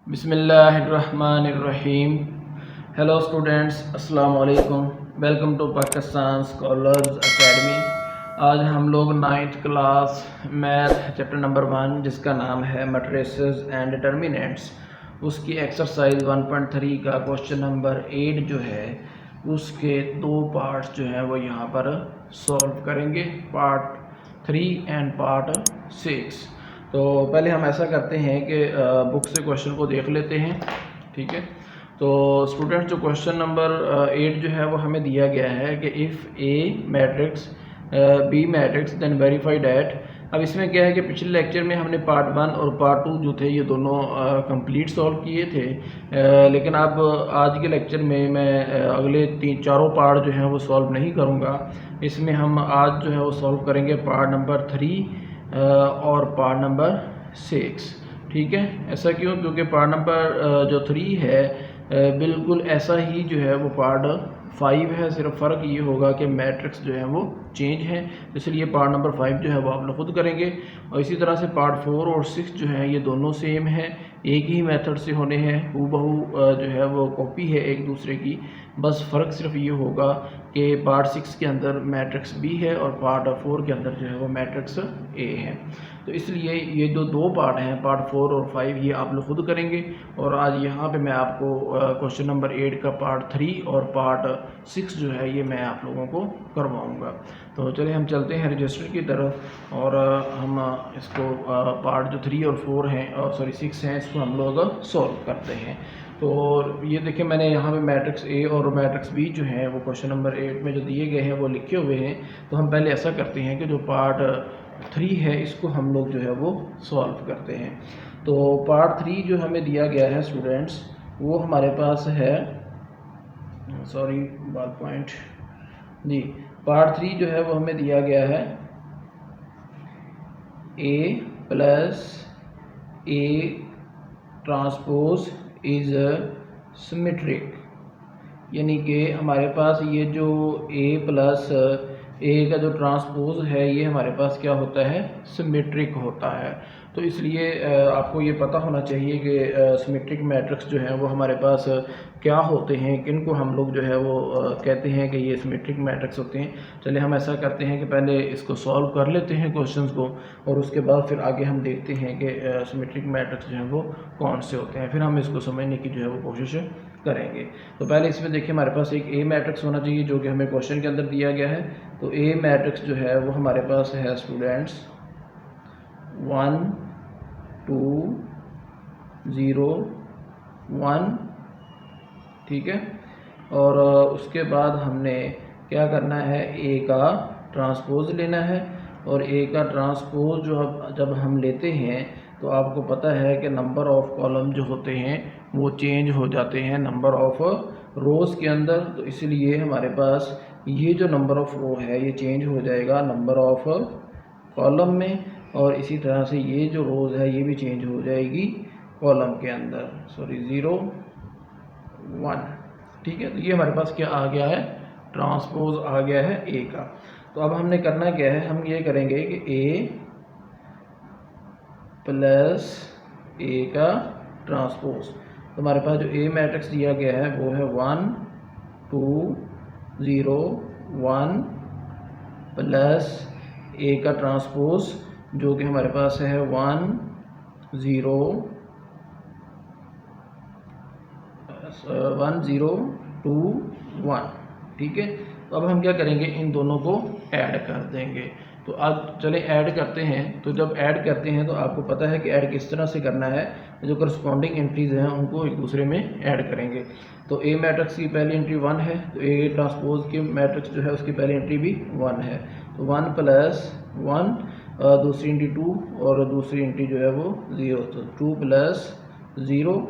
बिस्मिल्लाहिर्रहमानिर्रहीम। Hello students, अस्सलाम वालेकुम। Welcome to Pakistan scholars academy. आज हम लोग 9th class math chapter number 1 जिसका नाम है मैट्रिसेस एंड डिटर्मिनेंट्स, उसकी एक्सरसाइज 1.3 का क्वेश्चन नंबर 8 जो है उसके दो पार्ट्स जो हैं वो यहाँ पर सॉल्व करेंगे, पार्ट 3 एंड पार्ट 6। तो पहले हम ऐसा करते हैं कि बुक से क्वेश्चन को देख लेते हैं, ठीक है। तो स्टूडेंट जो क्वेश्चन नंबर 8 जो है वो हमें दिया गया है कि if A matrix B matrix then verify that. अब इसमें क्या है कि पिछले लेक्चर में हमने पार्ट 1 और पार्ट 2 जो थे ये दोनों कंप्लीट सॉल्व किए थे, लेकिन अब आज के लेक्चर में मैं अगले चारों पार्ट जो हैं वो सॉल्व नहीं करूँगा। इसमें हम आज जो है वो सॉल्व करेंगे पार्ट नंबर 3 और पार्ट नंबर 6, ठीक है। ऐसा क्यों? क्योंकि पार्ट नंबर जो 3 है बिल्कुल ऐसा ही जो है वो पार्ट 5 है, सिर्फ फ़र्क ये होगा कि मैट्रिक्स जो है वो चेंज है, इसलिए पार्ट नंबर 5 जो है वो आप लोग खुद करेंगे। और इसी तरह से पार्ट 4 और 6 जो है ये दोनों सेम है, एक ही मेथड से होने हैं, हूबहू जो है वो कॉपी है एक दूसरे की। बस फ़र्क सिर्फ ये होगा कि पार्ट 6 के अंदर मैट्रिक्स बी है और पार्ट 4 के अंदर जो है वो मैट्रिक्स ए है। तो इसलिए ये जो दो पार्ट हैं, पार्ट 4 और 5, ये आप लोग खुद करेंगे। और आज यहाँ पे मैं आपको क्वेश्चन नंबर 8 का पार्ट 3 और पार्ट 6 जो है ये मैं आप लोगों को करवाऊँगा। तो चलिए हम चलते हैं रजिस्टर की तरफ और हम इसको पार्ट जो 3 और 4 हैं और सॉरी 6 हैं इसको हम लोग सॉल्व करते हैं। तो ये देखिए मैंने यहाँ पे मैट्रिक्स ए और मैट्रिक्स बी जो हैं वो क्वेश्चन नंबर 8 में जो दिए गए हैं वो लिखे हुए हैं। तो हम पहले ऐसा करते हैं कि जो पार्ट 3 है इसको हम लोग जो है वो सॉल्व करते हैं। तो पार्ट 3 जो हमें दिया गया है स्टूडेंट्स वो हमारे पास है, सॉरी बॉल पॉइंट जी, पार्ट 3 जो है वो हमें दिया गया है A plus A transpose is symmetric, यानी कि हमारे पास ये जो ए प्लस ए का जो ट्रांसपोज है ये हमारे पास क्या होता है, सिमेट्रिक होता है। तो इसलिए आपको ये पता होना चाहिए कि सिमेट्रिक मैट्रिक्स जो है वो हमारे पास क्या होते हैं, किन को हम लोग जो है वो कहते हैं कि ये सिमेट्रिक मैट्रिक्स होते हैं। चलिए हम ऐसा करते हैं कि पहले इसको सॉल्व कर लेते हैं क्वेश्चंस को और उसके बाद फिर आगे हम देखते हैं कि सिमेट्रिक मैट्रिक्स जो है वो कौन से होते हैं, फिर हम इसको समझने की जो है वो कोशिश करेंगे। तो पहले इसमें देखिए हमारे पास एक ए मैट्रिक्स होना चाहिए जो कि हमें क्वेश्चन के अंदर दिया गया है। तो ए मैट्रिक्स जो है वो हमारे पास है स्टूडेंट्स 1 2 0 1, ठीक है। और उसके बाद हमने क्या करना है, ए का ट्रांसपोज लेना है। और ए का ट्रांसपोज जो जब हम लेते हैं तो आपको पता है कि नंबर ऑफ़ कॉलम जो होते हैं वो चेंज हो जाते हैं नंबर ऑफ़ रोज़ के अंदर। तो इसलिए हमारे पास ये जो नंबर ऑफ़ रो है ये चेंज हो जाएगा नंबर ऑफ़ कॉलम में, और इसी तरह से ये जो रोज़ है ये भी चेंज हो जाएगी कॉलम के अंदर, सॉरी 0 1, ठीक है। तो ये हमारे पास क्या आ गया है, ट्रांसपोज आ गया है ए का। तो अब हमने करना क्या है, हम ये करेंगे कि ए प्लस ए का ट्रांसपोज। तो हमारे पास जो ए मैट्रिक्स दिया गया है वो है 1 2 0 1 प्लस ए का ट्रांसपोज जो कि हमारे पास है 1 0 2 1, ठीक है। तो अब हम क्या करेंगे, इन दोनों को ऐड कर देंगे। तो अब चले ऐड करते हैं। तो जब ऐड करते हैं तो आपको पता है कि ऐड किस तरह से करना है, जो करस्पॉन्डिंग एंट्रीज़ हैं उनको एक दूसरे में ऐड करेंगे। तो ए मैट्रिक्स की पहली एंट्री 1 है, तो ए ट्रांसपोज की मैट्रिक्स जो है उसकी पहली एंट्री भी 1 है। तो 1 प्लस 1, दूसरी एंट्री 2 और दूसरी एंट्री जो है वो 0, तो 2 प्लस 0।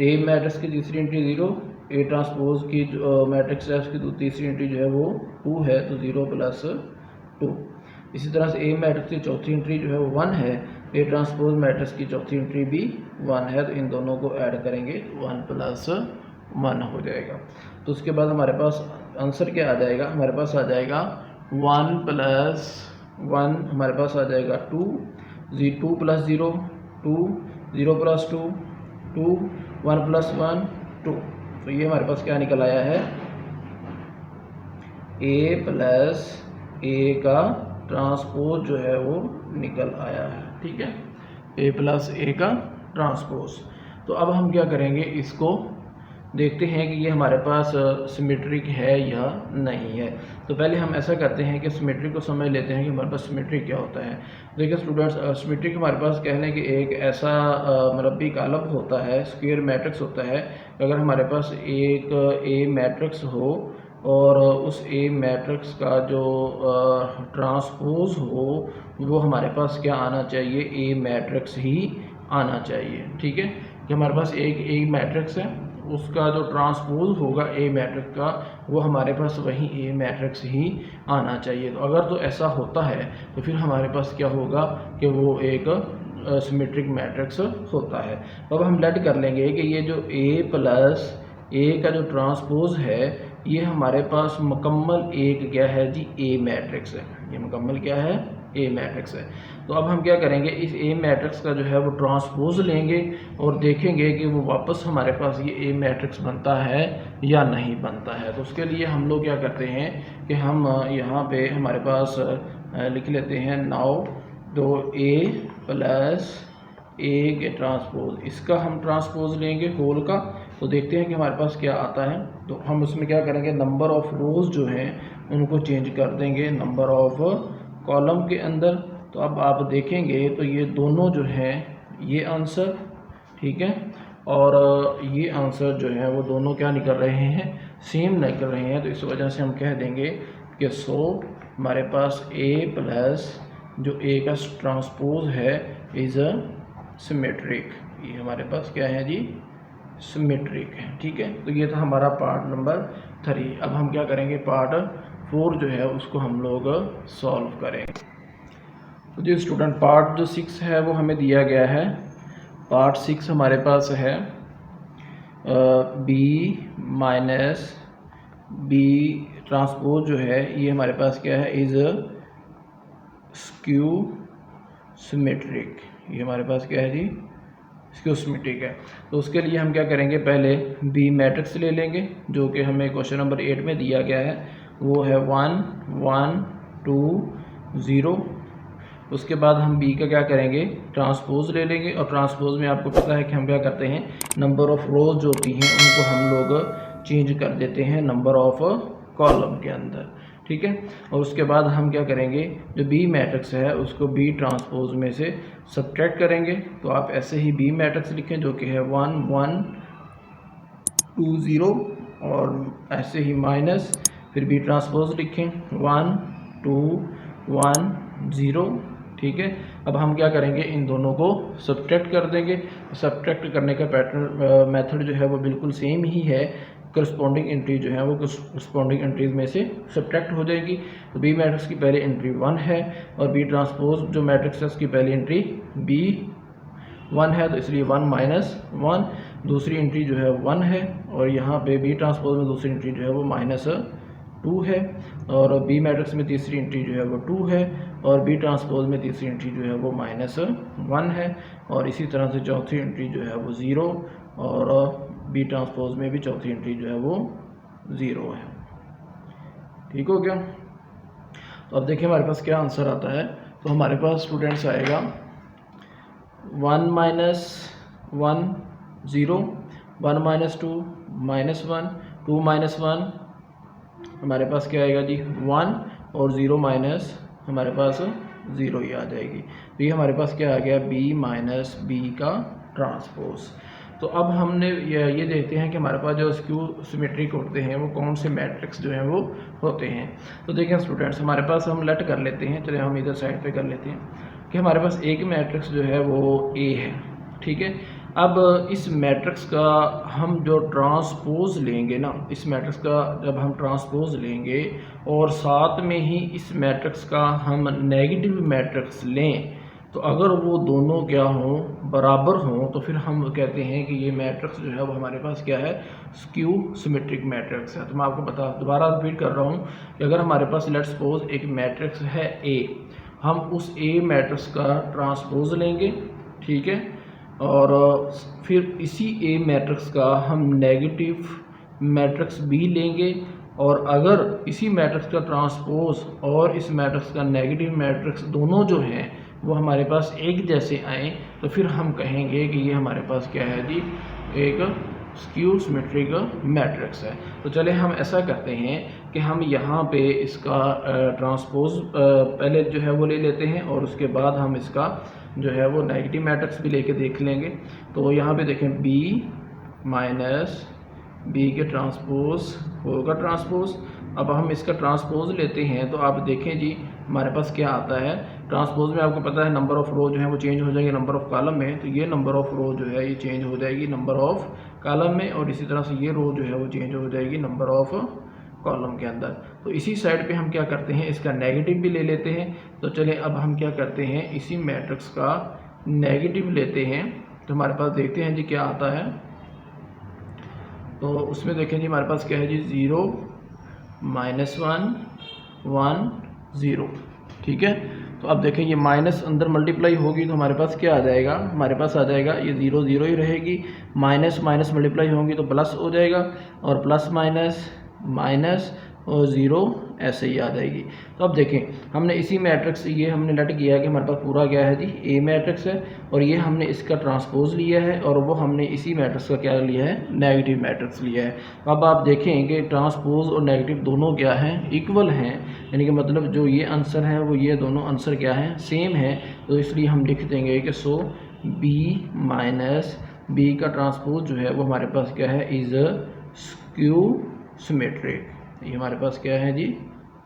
ए मैट्रिक्स की तीसरी एंट्री 0, ए ट्रांसपोज की जो मैट्रिक्स है उसकी तीसरी एंट्री जो है वो 2 है, तो 0 प्लस 2। इसी तरह से ए मैट्रिक्स की चौथी एंट्री जो है वो 1 है, ए ट्रांसपोज मैट्रिक्स की चौथी एंट्री भी 1 है। तो इन दोनों को ऐड करेंगे 1 प्लस 1 हो जाएगा। तो उसके बाद हमारे पास आंसर क्या आ जाएगा, हमारे पास आ जाएगा 1 प्लस 1, हमारे पास आ जाएगा 2 प्लस 0 2, 0 प्लस 2 2, 1 + 1 2। तो ये हमारे पास क्या निकल आया है, A + A का ट्रांसपोज जो है वो निकल आया है। ठीक है, A + A का ट्रांसपोज। तो अब हम क्या करेंगे, इसको देखते हैं कि ये हमारे पास सिमेट्रिक है या नहीं है। तो पहले हम ऐसा करते हैं कि सिमेट्रिक को समझ लेते हैं कि हमारे पास सिमेट्रिक क्या होता है। देखिए स्टूडेंट्स, सिमेट्रिक हमारे पास कह लें कि एक ऐसा मरबी कालम होता है, स्क्वायर मैट्रिक्स होता है। अगर हमारे पास एक ए मैट्रिक्स हो और उस ए मैट्रिक्स का जो ट्रांसपोज हो वो हमारे पास क्या आना चाहिए, ए मैट्रिक्स ही आना चाहिए। ठीक है, कि हमारे पास एक ए मैट्रिक्स है, उसका जो ट्रांसपोज होगा ए मैट्रिक्स का वो हमारे पास वही ए मैट्रिक्स ही आना चाहिए। तो अगर तो ऐसा होता है तो फिर हमारे पास क्या होगा कि वो एक सिमेट्रिक मैट्रिक्स होता है। अब हम लेट कर लेंगे कि ये जो A + A का जो ट्रांसपोज है ये हमारे पास मुकम्मल एक क्या है जी, ए मैट्रिक्स है। ये मुकम्मल क्या है, ए मैट्रिक्स है। तो अब हम क्या करेंगे, इस ए मैट्रिक्स का जो है वो ट्रांसपोज लेंगे और देखेंगे कि वो वापस हमारे पास ये ए मैट्रिक्स बनता है या नहीं बनता है। तो उसके लिए हम लोग क्या करते हैं कि हम यहाँ पे हमारे पास लिख लेते हैं नाउ, तो A + A के ट्रांसपोज, इसका हम ट्रांसपोज लेंगे होल का। तो देखते हैं कि हमारे पास क्या आता है। तो हम उसमें क्या करेंगे, नंबर ऑफ़ रोज़ जो हैं उनको चेंज कर देंगे नंबर ऑफ़ कॉलम के अंदर। तो अब आप देखेंगे तो ये दोनों जो हैं ये आंसर, ठीक है, और ये आंसर जो है वो दोनों क्या निकल रहे हैं, सेम निकल रहे हैं। तो इस वजह से हम कह देंगे कि सो हमारे पास A + जो A का ट्रांसपोज है इज़ अ सिमेट्रिक। ये हमारे पास क्या है जी, सिमेट्रिक है। ठीक है, तो ये था हमारा पार्ट नंबर 3। अब हम क्या करेंगे, पार्ट 4 जो है उसको हम लोग सॉल्व करेंगे। तो जी स्टूडेंट, पार्ट जो 6 है वो हमें दिया गया है। पार्ट 6 हमारे पास है B - B ट्रांसपोज जो है ये हमारे पास क्या है, इज़ स्क्यू सिमेट्रिक। ये हमारे पास क्या है जी, स्क्यू सिमेट्रिक है। तो उसके लिए हम क्या करेंगे, पहले बी मैट्रिक्स ले लेंगे जो कि हमें क्वेश्चन नंबर 8 में दिया गया है। वो है 1 1 2 0। उसके बाद हम बी का क्या करेंगे, ट्रांसपोज ले लेंगे। और ट्रांसपोज में आपको पता है कि हम क्या करते हैं, नंबर ऑफ़ रोज जो होती हैं उनको हम लोग चेंज कर देते हैं नंबर ऑफ़ कॉलम के अंदर। ठीक है, और उसके बाद हम क्या करेंगे, जो बी मैट्रिक्स है उसको बी ट्रांसपोज में से सब्ट्रैक्ट करेंगे। तो आप ऐसे ही बी मैट्रिक्स लिखें जो कि है 1 1 2 0, और ऐसे ही माइनस फिर बी ट्रांसपोज लिखें 1 2 1 0। ठीक है, अब हम क्या करेंगे, इन दोनों को सब्ट्रैक्ट कर देंगे। सब्ट्रैक्ट करने का पैटर्न मेथड जो है वो बिल्कुल सेम ही है। करस्पॉन्डिंग एंट्री जो है वो करस्पॉन्डिंग एंट्रीज में से सब्ट्रैक्ट हो जाएगी। तो बी मैट्रिक्स की पहली एंट्री 1 है और बी ट्रांसपोज जो मैट्रिक्स है उसकी पहली एंट्री बी 1 है, तो इसलिए 1 - 1। दूसरी एंट्री जो है 1 है और यहाँ पे बी ट्रांसपोज में दूसरी एंट्री जो है वो -2 है, और बी मैट्रिक्स में तीसरी एंट्री जो है वो 2 है, और बी ट्रांसपोज में तीसरी एंट्री जो है वो -1 है, और इसी तरह से चौथी एंट्री जो है वो 0, और बी ट्रांसपोज में भी चौथी एंट्री जो है वो 0 है। ठीक हो गया। तो अब देखिए हमारे पास क्या आंसर आता है। तो हमारे पास स्टूडेंट्स आएगा 1 - 1 0, 1 - 2 -1, 2 - 1 हमारे पास क्या आएगा जी 1, और 0 माइनस हमारे पास 0 ही आ जाएगी। तो ये हमारे पास क्या आ गया, B - B का ट्रांसपोज। तो अब हमने ये देखते हैं कि हमारे पास जो स्क्यू सिमेट्रिक होते हैं वो कौन से मैट्रिक्स जो हैं वो होते हैं। तो देखें स्टूडेंट्स, हमारे पास हम लेट कर लेते हैं, चलिए हम इधर साइड पे कर लेते हैं कि हमारे पास एक मैट्रिक्स जो है वो A है। ठीक है, अब इस मैट्रिक्स का हम जो ट्रांसपोज लेंगे ना, इस मैट्रिक्स का जब हम ट्रांसपोज लेंगे और साथ में ही इस मैट्रिक्स का हम नेगेटिव मैट्रिक्स लें, तो अगर वो दोनों क्या हों, बराबर हों, तो फिर हम कहते हैं कि ये मैट्रिक्स जो है वो हमारे पास क्या है, स्क्यू सिमेट्रिक मैट्रिक्स है। तो मैं आपको दोबारा रिपीट कर रहा हूँ कि अगर हमारे पास लेट्स सपोज एक मैट्रिक्स है A, हम उस A मैट्रिक्स का ट्रांसपोज लेंगे। ठीक है, और फिर इसी ए मैट्रिक्स का हम नेगेटिव मैट्रिक्स बी लेंगे, और अगर इसी मैट्रिक्स का ट्रांसपोज और इस मैट्रिक्स का नेगेटिव मैट्रिक्स दोनों जो हैं वो हमारे पास एक जैसे आए, तो फिर हम कहेंगे कि ये हमारे पास क्या है जी, एक स्क्यू सिमेट्रिक मैट्रिक्स है। तो चले हम ऐसा करते हैं कि हम यहाँ पे इसका ट्रांसपोज पहले जो है वो ले लेते हैं, और उसके बाद हम इसका जो है वो नेगेटिव मैट्रिक्स भी लेके देख लेंगे। तो यहाँ पे देखें बी माइनस बी के ट्रांसपोज होगा ट्रांसपोज। अब हम इसका ट्रांसपोज लेते हैं तो आप देखें जी हमारे पास क्या आता है। ट्रांसपोज में आपको पता है नंबर ऑफ़ रो जो है वो चेंज हो जाएगी नंबर ऑफ़ कॉलम में, तो ये नंबर ऑफ़ रो जो है ये चेंज हो जाएगी नंबर ऑफ़ कॉलम में, और इसी तरह से ये रो जो है वो चेंज हो जाएगी नंबर ऑफ़ कॉलम के अंदर। तो इसी साइड पे हम क्या करते हैं, इसका नेगेटिव भी ले लेते हैं। तो चलें अब हम क्या करते हैं, इसी मैट्रिक्स का नेगेटिव लेते हैं। तो हमारे पास देखते हैं जी क्या आता है। तो उसमें देखें जी हमारे पास क्या है जी, 0 -1 1 0, ठीक है। तो अब देखें ये माइनस अंदर मल्टीप्लाई होगी तो हमारे पास क्या आ जाएगा, हमारे पास आ जाएगा ये 0 0 ही रहेगी, माइनस माइनस मल्टीप्लाई होंगी तो प्लस हो जाएगा, और प्लस माइनस माइनस और 0 ऐसे ही आ जाएगी। तो अब देखें हमने इसी मैट्रिक्स ये हमने लेट किया है कि हमारे पास पूरा क्या है जी, ए मैट्रिक्स है, और ये हमने इसका ट्रांसपोज लिया है, और वो हमने इसी मैट्रिक्स का क्या लिया है, नेगेटिव मैट्रिक्स लिया है। अब आप देखें कि ट्रांसपोज और नेगेटिव दोनों क्या हैं, इक्वल हैं, यानी कि मतलब जो ये आंसर है वो ये दोनों आंसर क्या हैं, सेम है। तो इसलिए हम लिख देंगे कि सो बी माइनस बी का ट्रांसपोज जो है वो हमारे पास क्या है, इज़ स्क्यू सिमेट्रिक। ये हमारे पास क्या है जी,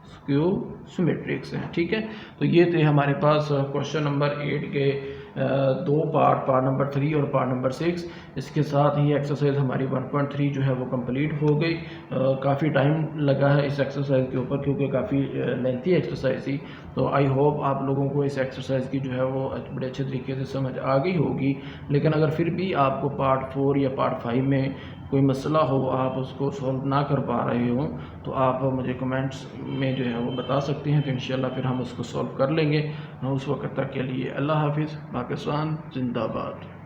स्क्यू सिमेट्रिक्स है, ठीक है। तो ये थे हमारे पास क्वेश्चन नंबर 8 के दो पार्ट नंबर 3 और पार्ट नंबर 6। इसके साथ ही एक्सरसाइज हमारी 1.3 जो है वो कंप्लीट हो गई। काफ़ी टाइम लगा है इस एक्सरसाइज के ऊपर क्योंकि काफ़ी लेंथी एक्सरसाइज थी। तो आई होप आप लोगों को इस एक्सरसाइज की जो है वो बड़े अच्छे तरीके से समझ आ गई होगी। लेकिन अगर फिर भी आपको पार्ट 4 या पार्ट 5 में कोई मसला हो, आप उसको सॉल्व ना कर पा रहे हो, तो आप मुझे कमेंट्स में जो है वो बता सकते हैं, तो इंशाल्लाह फिर हम उसको सॉल्व कर लेंगे। उस वक्त तक के लिए अल्लाह हाफिज़। पाकिस्तान जिंदाबाद।